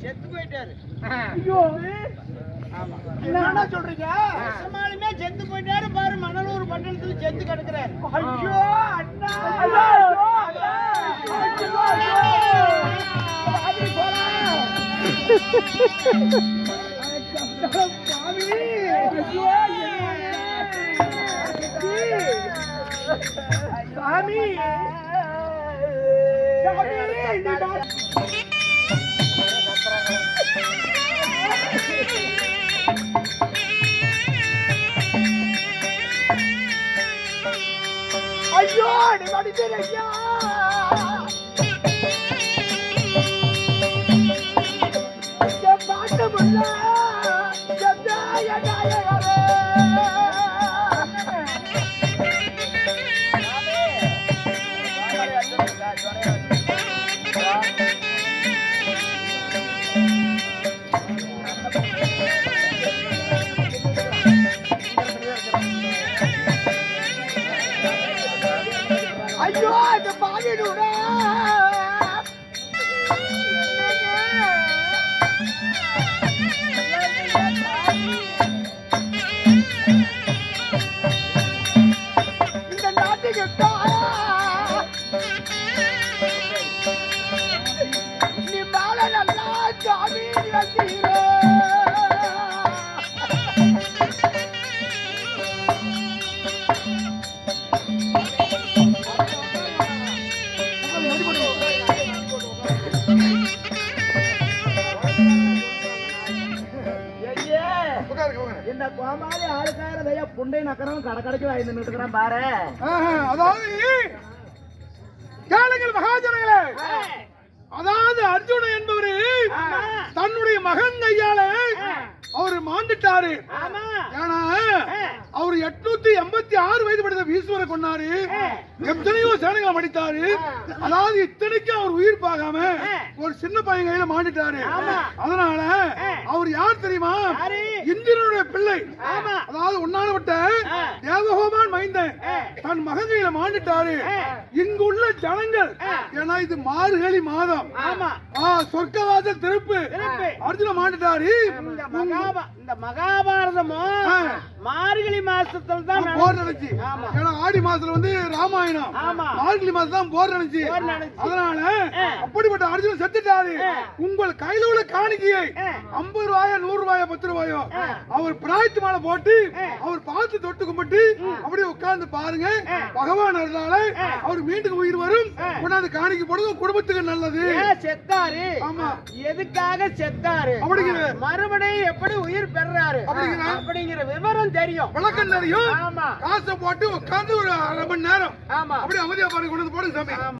செத்து போயிட்டாரு. ஐயோ ஆமா. என்ன சொல்றீங்க? நெசமாலுமே செத்து போயிட்டாரு பாரு. மணலூர் பட்டணத்துல செத்து கிடக்குறாரு. ஐயோ அண்ணா ஐயோ அண்ணா சாமி ஐயோ நீ மடிச்சேன் ஐயா பாட்டு முல்ல ஐயோ இந்த பாடிடுற இந்த நாட்டுக்கு நீ மேல நல்லா சாமி வந்தீர இந்த கோமாளி ஆளுக்காரதையா புண்டை நக்கறவன் கடக்கடைக்கு வாங்கி நின்றுட்டு இருக்கிறான் பாரு. அதாவது கேளுங்கள் மகாஜனங்களே, அதாவது அர்ஜுனன் என்பவரு தன்னுடைய மகன் கையால அவரு மாண்டுட்டாரு. ஏன்னா அவரு 886 வயது படித்த ஈஸ்வரை கொண்டாரு. எத்தனையோ சேனைகளை மடித்தாரு. அதாவது இத்தனைக்கும் அவர் உயிர் பார்க்காம ஒரு சின்ன பையன் கையில மாண்டுட்டாரு. அதனால அவர் யார் தெரியுமா? இந்திரனுடைய பிள்ளை. அதாவது உண்ணானப்பட்ட தேவகோபான் மைந்தன் தன் மகன் கையில மாண்டுட்டாரு. இங்குள்ள ஜனங்கள், ஏன்னா இது மார்கழி மாதம், சொர்க்கவாசல் திருப்பு, அர்ஜுன மாண்டுட்டாரு. இந்த மகாபாரதமும் மார்கழி மாசத்துல தான் போர் நடந்துச்சு. ஏன்னா ஆடி மாசத்துல வந்து ராமாயணம், மார்கழி மாசம் தான் போர் நடந்துச்சு. அதனால அப்படிப்பட்ட அர்ஜுனன் செத்துட்டாரு. உங்கள் கையில உள்ள காணிக்கையை 50 ரூபாயோ 100 ரூபாயோ 10 ரூபாயோ அவர் பிராய்த்து மாலை போட்டு அவர் பார்த்து தொட்டு கும்பிட்டு அப்படியே உட்கார்ந்து பாருங்க. பகவான் அருளால அவர் மீண்டும் உயிர் வரும். கொண்டாந்து காணிக்கை போடுங்க, குடும்பத்துக்கு நல்லது. செத்தாரு. ஆமா, எதுக்காக செத்தாரு அப்படிங்கிற மறுபடியும் எப்படி உயிர் பெறாரு அப்படிங்கிற விவரம் தெரியும், விளக்கம் தெரியும். காசை போட்டு உட்கார்ந்து ஒரு 1/2 மணி நேரம் அப்படி அமைதியா பாருங்க, கொண்டு போடுங்க சாமி.